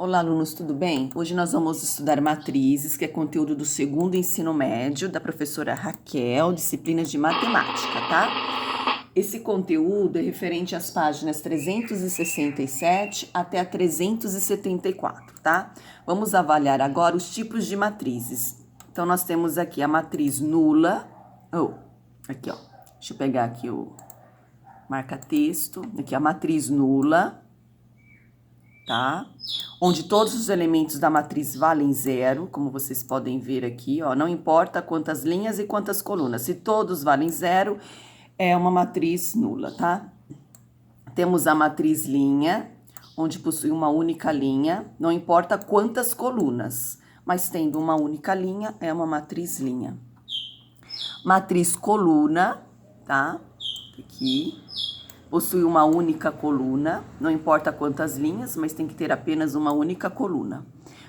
Olá, alunos, tudo bem? Hoje nós vamos estudar matrizes, que é conteúdo do segundo ensino médio, da professora Raquel, disciplinas de matemática, tá? Esse conteúdo é referente às páginas 367 até a 374, tá? Vamos avaliar agora os tipos de matrizes. Então, nós temos aqui a matriz nula, aqui ó, deixa eu pegar aqui o marca-texto, aqui a matriz nula, tá? Onde todos os elementos da matriz valem zero, como vocês podem ver aqui, ó, não importa quantas linhas e quantas colunas, se todos valem zero, é uma matriz nula, tá? Temos a matriz linha, onde possui uma única linha, não importa quantas colunas, mas tendo uma única linha, é uma matriz linha. Matriz coluna, tá? Aqui. Possui uma única coluna, não importa quantas linhas, mas tem que ter apenas uma única coluna.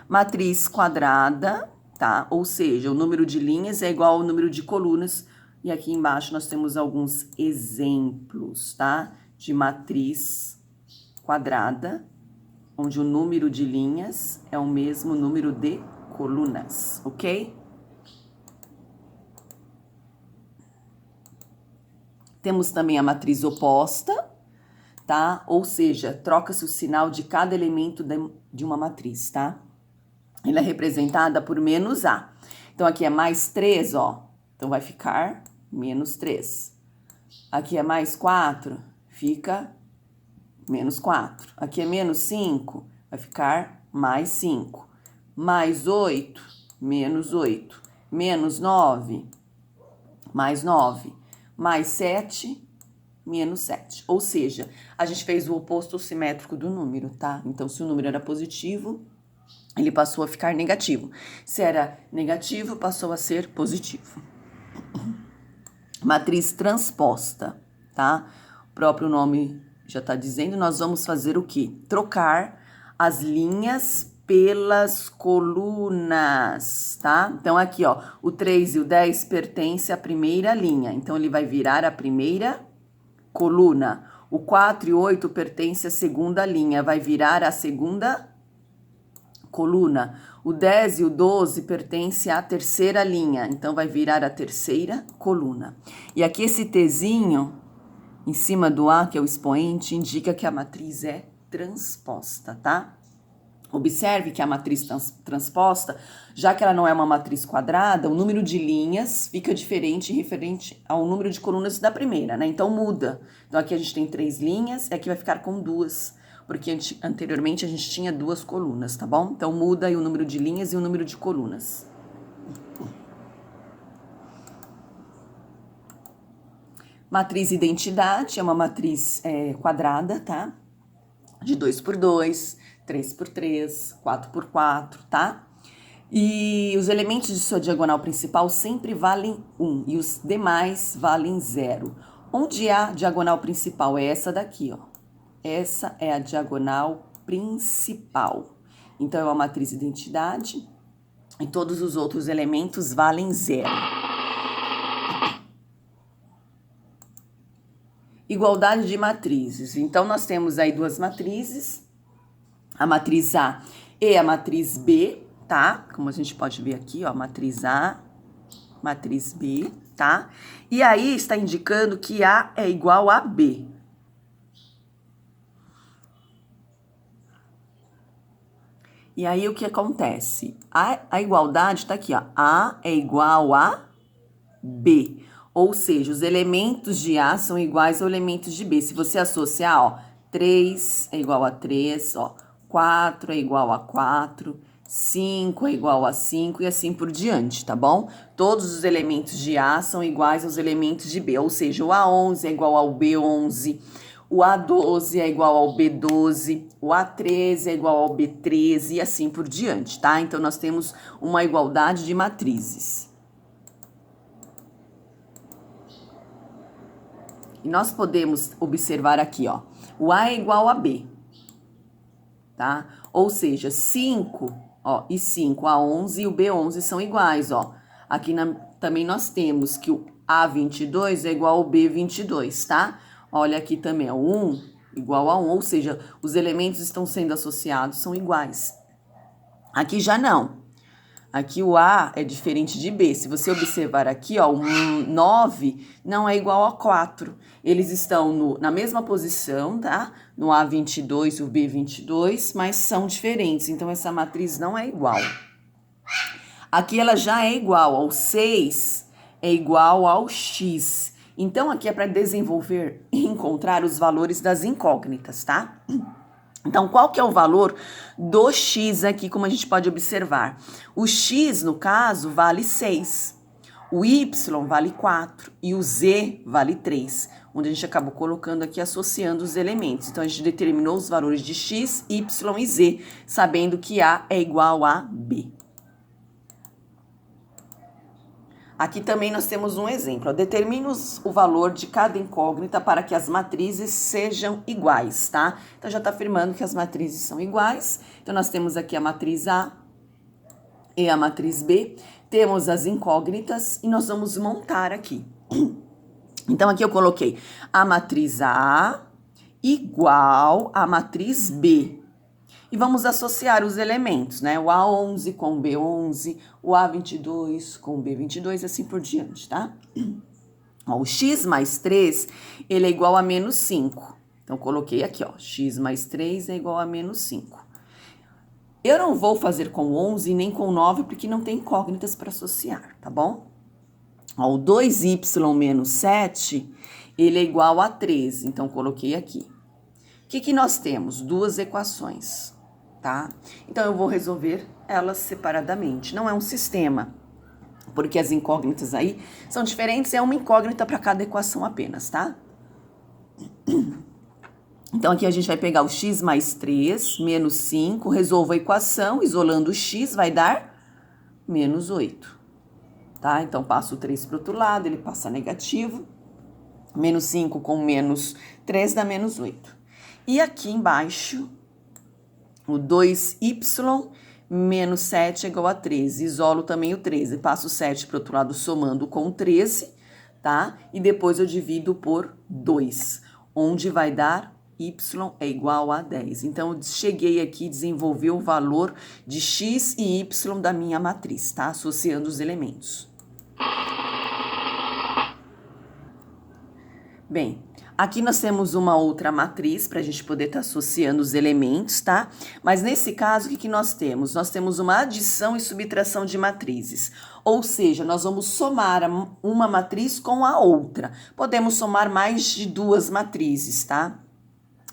Matriz quadrada, tá? Ou seja, o número de linhas é igual ao número de colunas. E aqui embaixo nós temos alguns exemplos, tá? De matriz quadrada, onde o número de linhas é o mesmo número de colunas, ok? Temos também a matriz oposta, tá? Ou seja, troca-se o sinal de cada elemento de uma matriz, tá? Ela é representada por menos A. Então, aqui é mais 3, ó. Então, vai ficar menos 3. Aqui é mais 4, fica menos 4. Aqui é menos 5, vai ficar mais 5. Mais 8, menos 8. Menos 9, mais 9. Mais 7, menos 7. Ou seja, a gente fez o oposto simétrico do número, tá? Então, se o número era positivo, ele passou a ficar negativo. Se era negativo, passou a ser positivo. Matriz transposta, tá? O próprio nome já tá dizendo, nós vamos fazer o quê? Trocar as linhas pelas colunas, tá? Então, aqui, ó, o 3 e o 10 pertencem à primeira linha. Então, ele vai virar a primeira coluna. O 4 e o 8 pertencem à segunda linha. Vai virar a segunda coluna. O 10 e o 12 pertencem à terceira linha. Então, vai virar a terceira coluna. E aqui esse Tzinho, em cima do A, que é o expoente, indica que a matriz é transposta, tá? Observe que a matriz transposta, já que ela não é uma matriz quadrada, o número de linhas fica diferente referente ao número de colunas da primeira, né? Então muda. Então aqui a gente tem 3 linhas e aqui vai ficar com 2, porque anteriormente a gente tinha 2 colunas, tá bom? Então muda aí o número de linhas e o número de colunas. Matriz identidade é uma matriz quadrada, tá? De 2 por 2, 3 por 3, 4 por 4, tá? E os elementos de sua diagonal principal sempre valem 1 e os demais valem 0. Onde a diagonal principal é essa daqui, ó. Essa é a diagonal principal. Então, é uma matriz identidade e todos os outros elementos valem 0. Igualdade de matrizes. Então, nós temos aí duas matrizes, a matriz A e a matriz B, tá? Como a gente pode ver aqui, ó, matriz A, matriz B, tá? E aí está indicando que A é igual a B. E aí o que acontece? A igualdade tá aqui, ó. A é igual a B. Ou seja, os elementos de A são iguais aos elementos de B. Se você associar, ó, 3 é igual a 3, ó, 4 é igual a 4, 5 é igual a 5 e assim por diante, tá bom? Todos os elementos de A são iguais aos elementos de B, ou seja, o A11 é igual ao B11, o A12 é igual ao B12, o A13 é igual ao B13 e assim por diante, tá? Então, nós temos uma igualdade de matrizes. E nós podemos observar aqui, ó, o A é igual a B, tá? Ou seja, 5, ó, e 5, A11 e o B11 são iguais, ó. Aqui também nós temos que o A22 é igual ao B22, tá? Olha aqui também, ó, 1 igual a 1, ou seja, os elementos estão sendo associados, são iguais. Aqui já não. Aqui o A é diferente de B. Se você observar aqui, ó, o 9 não é igual a 4. Eles estão na mesma posição, tá? No A22 e o B22, mas são diferentes. Então, essa matriz não é igual. Aqui ela já é igual ao 6, é igual ao X. Então, aqui é para desenvolver e encontrar os valores das incógnitas, tá? Então, qual que é o valor do X aqui, como a gente pode observar? O X, no caso, vale 6. O Y vale 4 e o Z vale 3, onde a gente acabou colocando aqui, associando os elementos. Então, a gente determinou os valores de X, Y e Z, sabendo que A é igual a B. Aqui também nós temos um exemplo. Determine o valor de cada incógnita para que as matrizes sejam iguais, tá? Então, já está afirmando que as matrizes são iguais. Então, nós temos aqui a matriz A e a matriz B. Temos as incógnitas e nós vamos montar aqui. Então, aqui eu coloquei a matriz A igual à matriz B. E vamos associar os elementos, né? O A11 com o B11, o A22 com o B22 e assim por diante, tá? Ó, o X mais 3, ele é igual a menos 5. Então, coloquei aqui, ó, X mais 3 é igual a menos 5. Eu não vou fazer com 11 nem com 9, porque não tem incógnitas para associar, tá bom? Ó, o 2y menos 7, ele é igual a 13. Então, coloquei aqui. O que nós temos? Duas equações. Tá? Então, eu vou resolver elas separadamente. Não é um sistema, porque as incógnitas aí são diferentes, é uma incógnita para cada equação apenas, tá? Então, aqui a gente vai pegar o x mais 3, menos 5, resolvo a equação, isolando o x, vai dar menos 8. Tá? Então, passo o 3 para o outro lado, ele passa negativo. Menos 5 com menos 3 dá menos 8. E aqui embaixo, o 2y menos 7 é igual a 13. Isolo também o 13. Passo o 7 para o outro lado somando com 13, tá? E depois eu divido por 2, onde vai dar y é igual a 10. Então, eu cheguei aqui e desenvolvi o valor de x e y da minha matriz, tá? Associando os elementos. Bem, aqui nós temos uma outra matriz para a gente poder estar associando os elementos, tá? Mas nesse caso, o que nós temos? Nós temos uma adição e subtração de matrizes. Ou seja, nós vamos somar uma matriz com a outra. Podemos somar mais de duas matrizes, tá?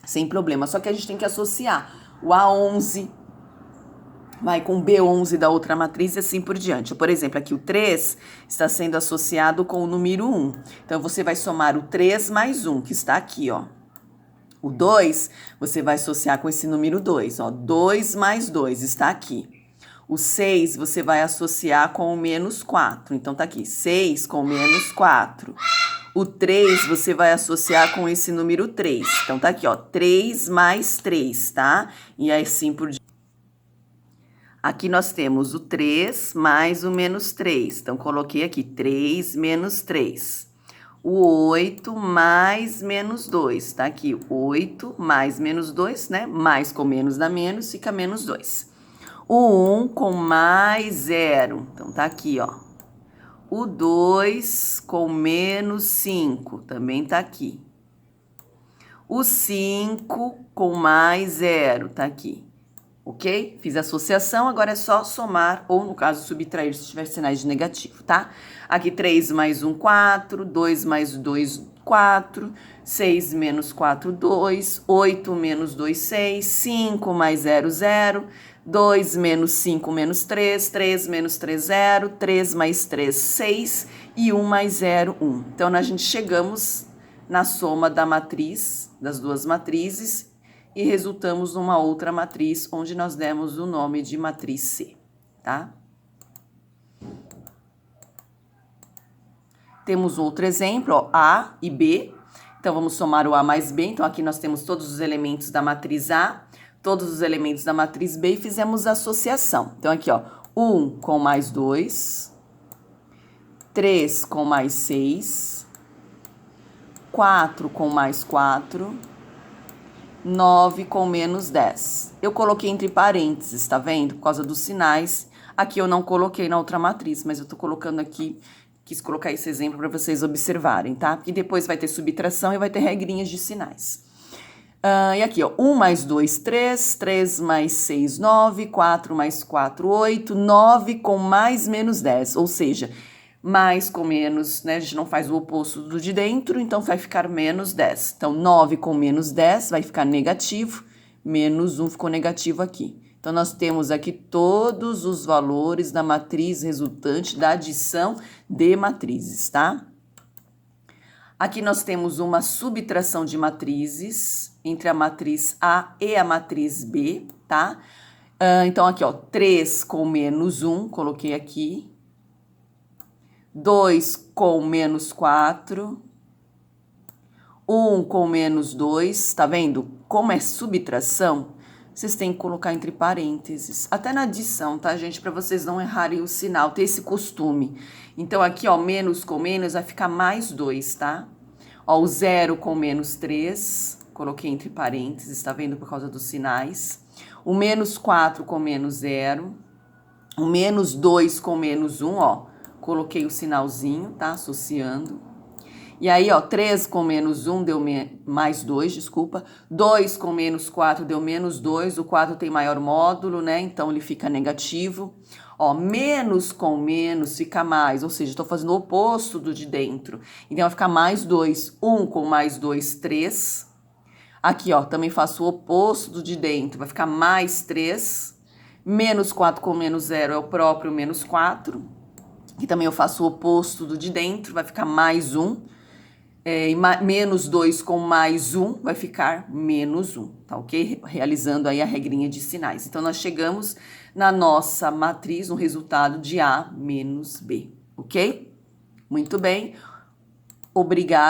Sem problema. Só que a gente tem que associar o A11 vai com o B11 da outra matriz e assim por diante. Por exemplo, aqui o 3 está sendo associado com o número 1. Então, você vai somar o 3 mais 1, que está aqui, ó. O 2, você vai associar com esse número 2, ó. 2 mais 2 está aqui. O 6, você vai associar com o menos 4. Então, tá aqui, 6 com menos 4. O 3, você vai associar com esse número 3. Então, tá aqui, ó, 3 mais 3, tá? E assim por diante. Aqui nós temos o 3 mais o menos 3. Então, coloquei aqui 3 menos 3. O 8 mais menos 2. Tá aqui 8 mais menos 2, né? Mais com menos dá menos, fica menos 2. O 1 com mais 0. Então, tá aqui, ó. O 2 com menos 5. Também tá aqui. O 5 com mais 0. Tá aqui. Ok? Fiz a associação, agora é só somar, ou no caso, subtrair se tiver sinais de negativo, tá? Aqui 3 mais 1, 4, 2 mais 2, 4, 6 menos 4, 2, 8 menos 2, 6, 5 mais 0, 0, 2 menos 5 menos 3, 3 menos 3, 0, 3 mais 3, 6 e 1 mais 0, 1. Então, a gente chegamos na soma da matriz, das duas matrizes, e resultamos numa outra matriz, onde nós demos o nome de matriz C, tá? Temos outro exemplo, ó, A e B. Então, vamos somar o A mais B. Então, aqui nós temos todos os elementos da matriz A, todos os elementos da matriz B e fizemos a associação. Então, aqui, ó, 1 com mais 2, 3 com mais 6, 4 com mais 4... 9 com menos 10. Eu coloquei entre parênteses, tá vendo? Por causa dos sinais. Aqui eu não coloquei na outra matriz, mas eu tô colocando aqui, quis colocar esse exemplo para vocês observarem, tá? Porque depois vai ter subtração e vai ter regrinhas de sinais. E aqui, ó, 1 mais 2, 3, 3 mais 6, 9, 4 mais 4, 8, 9 com mais menos 10, ou seja, mais com menos, né, a gente não faz o oposto do de dentro, então vai ficar menos 10. Então, 9 com menos 10 vai ficar negativo, menos 1 ficou negativo aqui. Então, nós temos aqui todos os valores da matriz resultante da adição de matrizes, tá? Aqui nós temos uma subtração de matrizes entre a matriz A e a matriz B, tá? Então, aqui, ó, 3 com menos 1, coloquei aqui. 2 com menos 4. 1 com menos 2, tá vendo? Como é subtração, vocês têm que colocar entre parênteses. Até na adição, tá, gente? Para vocês não errarem o sinal, ter esse costume. Então, aqui, ó, menos com menos vai ficar mais 2, tá? Ó, o 0 com menos 3, coloquei entre parênteses, tá vendo? Por causa dos sinais. O menos 4 com menos 0. O menos 2 com menos 1, ó. Coloquei o sinalzinho, tá? Associando. E aí, ó, 3 com menos 1 deu mais 2, desculpa. 2 com menos 4 deu menos 2. O 4 tem maior módulo, né? Então, ele fica negativo. Ó, menos com menos fica mais, ou seja, estou fazendo o oposto do de dentro. Então, vai ficar mais 2. 1 com mais 2, 3. Aqui, ó, também faço o oposto do de dentro. Vai ficar mais 3. Menos 4 com menos 0 é o próprio menos 4. Aqui também eu faço o oposto do de dentro. Vai ficar mais 1. E menos 2 com mais 1 vai ficar menos 1, tá ok? Realizando aí a regrinha de sinais. Então, nós chegamos na nossa matriz, no resultado de A menos B, ok? Muito bem, obrigada.